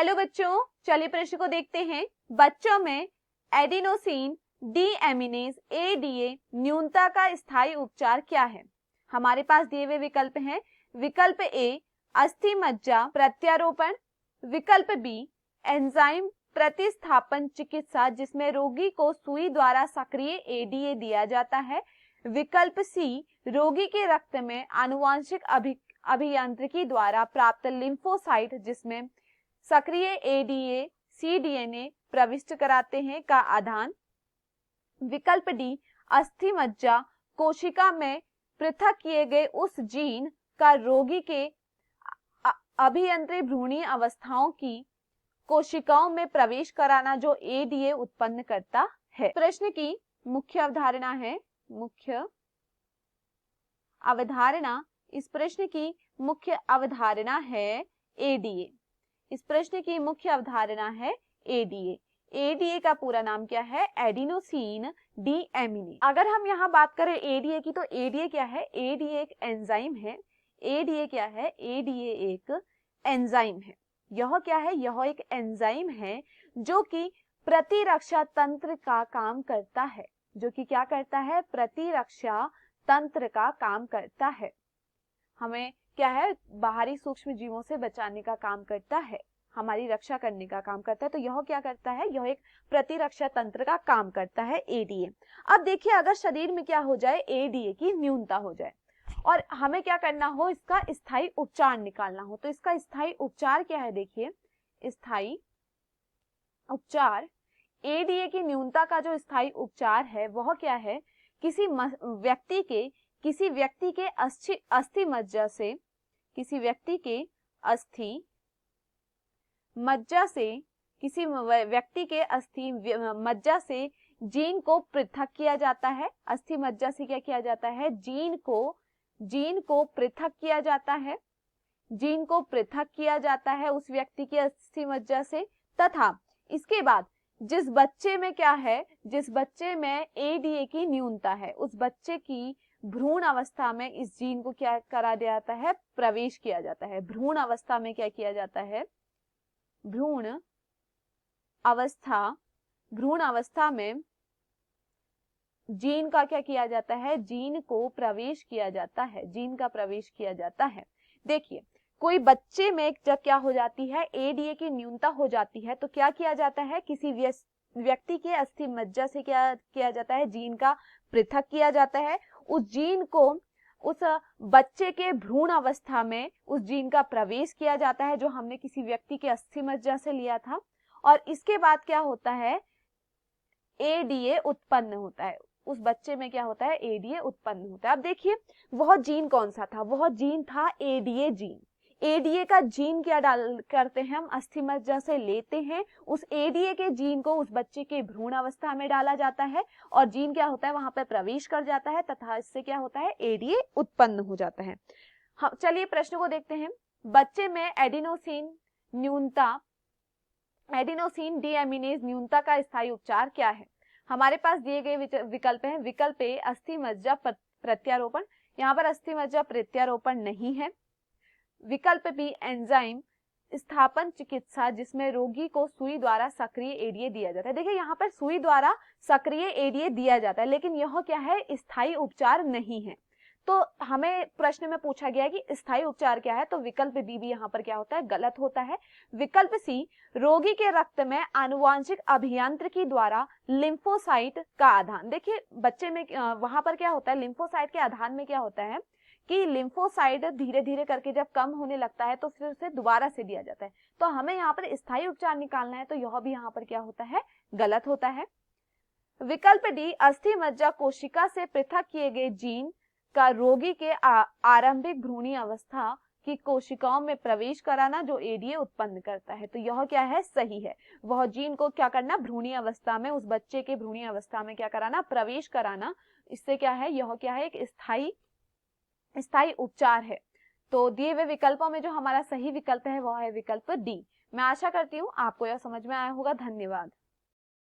Hello बच्चों, चलिए प्रश्न को देखते हैं। बच्चों में एडिनोसिन डीएमिनेज एडीए न्यूनता का स्थायी उपचार क्या है? हमारे पास दिए हुए विकल्प हैं। विकल्प ए अस्थि मज्जा प्रत्यारोपण, विकल्प बी एंजाइम प्रतिस्थापन चिकित्सा जिसमें रोगी को सुई द्वारा सक्रिय एडीए दिया जाता है, विकल्प सी रोगी के रक्त में आनुवांशिक अभियांत्रिकी द्वारा प्राप्त लिम्फोसाइट जिसमें सक्रिय एडीए सीडीएनए प्रविष्ट कराते हैं का आधान, विकल्प डी अस्थि मज्जा कोशिका में पृथक किए गए उस जीन का रोगी के अभियंत्रित भ्रूणीय अवस्थाओं की कोशिकाओं में प्रवेश कराना जो एडीए उत्पन्न करता है। प्रश्न की मुख्य अवधारणा है इस प्रश्न की मुख्य अवधारणा है एडीए। इस प्रश्न की मुख्य अवधारणा है एडीए। एडीए का पूरा नाम क्या है? Adenosine deaminase. अगर हम यहाँ बात करें एडीए की, तो एडीए क्या है? एडीए एक एंजाइम है। एडीए क्या है? एडीए एक एंजाइम है। यह क्या है? यह एक एंजाइम है जो कि प्रतिरक्षा तंत्र का काम करता है। जो कि क्या करता है? प्रतिरक्षा तंत्र का काम करता है। हमें क्या है? बाहरी सूक्ष्म जीवों से बचाने का काम करता है, हमारी रक्षा करने का काम करता है। तो यह क्या करता है? यह एक प्रतिरक्षा तंत्र का काम करता है एडीए। अब देखिए, अगर शरीर में क्या हो जाए? एडीए की न्यूनता हो जाए और हमें क्या करना हो? इसका स्थायी उपचार निकालना हो। तो इसका स्थायी उपचार क्या है? देखिए, स्थायी उपचार एडीए की न्यूनता का जो स्थायी उपचार है वह क्या है? किसी व्यक्ति के अस्थि मज्जा से किसी व्यक्ति के अस्थि मज्जा से जीन को पृथक किया जाता है। अस्थि मज्जा से क्या किया जाता है? जीन को पृथक किया जाता है। जीन को पृथक किया जाता है उस व्यक्ति की अस्थि मज्जा से, तथा इसके बाद जिस बच्चे में क्या है? जिस बच्चे में एडीए की न्यूनता है उस बच्चे की भ्रूण अवस्था में इस जीन को क्या करा जाता है? प्रवेश किया जाता है। भ्रूण अवस्था में क्या किया जाता है? भ्रूण अवस्था में जीन का क्या किया जाता है? जीन को प्रवेश किया जाता है। जीन का प्रवेश किया जाता है। देखिए, कोई बच्चे में जब क्या हो जाती है? एडीए की न्यूनता हो जाती है तो क्या किया जाता है? किसी व्यक्ति के अस्थि मज्जा से क्या किया जाता है? जीन का पृथक किया जाता है। उस जीन को उस बच्चे के भ्रूण अवस्था में उस जीन का प्रवेश किया जाता है जो हमने किसी व्यक्ति के अस्थि मज्जा से लिया था, और इसके बाद क्या होता है? एडीए उत्पन्न होता है। उस बच्चे में क्या होता है? एडीए उत्पन्न होता है। अब देखिए, वह जीन कौन सा था? वह जीन था एडीए जीन। एडीए का जीन क्या करते हैं हम? अस्थि मज्जा से लेते हैं, उस एडीए के जीन को उस बच्चे के भ्रूण अवस्था में डाला जाता है और जीन क्या होता है? वहां पर प्रवेश कर जाता है तथा इससे क्या होता है? एडीए उत्पन्न हो जाता है। हाँ, चलिए प्रश्न को देखते हैं। बच्चे में एडिनोसिन डीएमिनेज न्यूनता का स्थायी उपचार क्या है? हमारे पास दिए गए विकल्प हैं। विकल्प ए अस्थि मज्जा प्रत्यारोपण, यहाँ पर अस्थि मज्जा प्रत्यारोपण नहीं है। विकल्प बी एंजाइम स्थापन चिकित्सा जिसमें रोगी को सुई द्वारा सक्रिय एडीए दिया जाता है। देखिए, यहाँ पर सुई द्वारा सक्रिय एडीए दिया जाता है, लेकिन यह क्या है? स्थायी उपचार नहीं है। तो हमें प्रश्न में पूछा गया है कि स्थायी उपचार क्या है, तो विकल्प बी भी यहाँ पर क्या होता है? गलत होता है। विकल्प सी रोगी के रक्त में आनुवांशिक अभियांत्रिकी द्वारा लिम्फोसाइट का आधान। देखिए, बच्चे में वहां पर क्या होता है? लिम्फोसाइट के आधान में क्या होता है कि लिम्फोसाइट धीरे धीरे करके जब कम होने लगता है तो फिर उसे दोबारा से दिया जाता है। तो हमें यहाँ पर स्थायी उपचार निकालना है, तो यह भी यहाँ पर क्या होता है? गलत होता है। विकल्प डी अस्थि मज्जा कोशिका से पृथक किए गए जीन का रोगी के आरंभिक भ्रूणीय अवस्था की कोशिकाओं में प्रवेश कराना जो एडीए उत्पन्न करता है। तो यह क्या है? सही है। वह जीन को क्या करना? भ्रूणीय अवस्था में, उस बच्चे के भ्रूणीय अवस्था में क्या कराना? प्रवेश कराना। इससे क्या है? यह क्या है? एक स्थायी उपचार है। तो दिए हुए विकल्पों में जो हमारा सही विकल्प है वह है विकल्प डी। मैं आशा करती हूँ आपको यह समझ में आया होगा। धन्यवाद।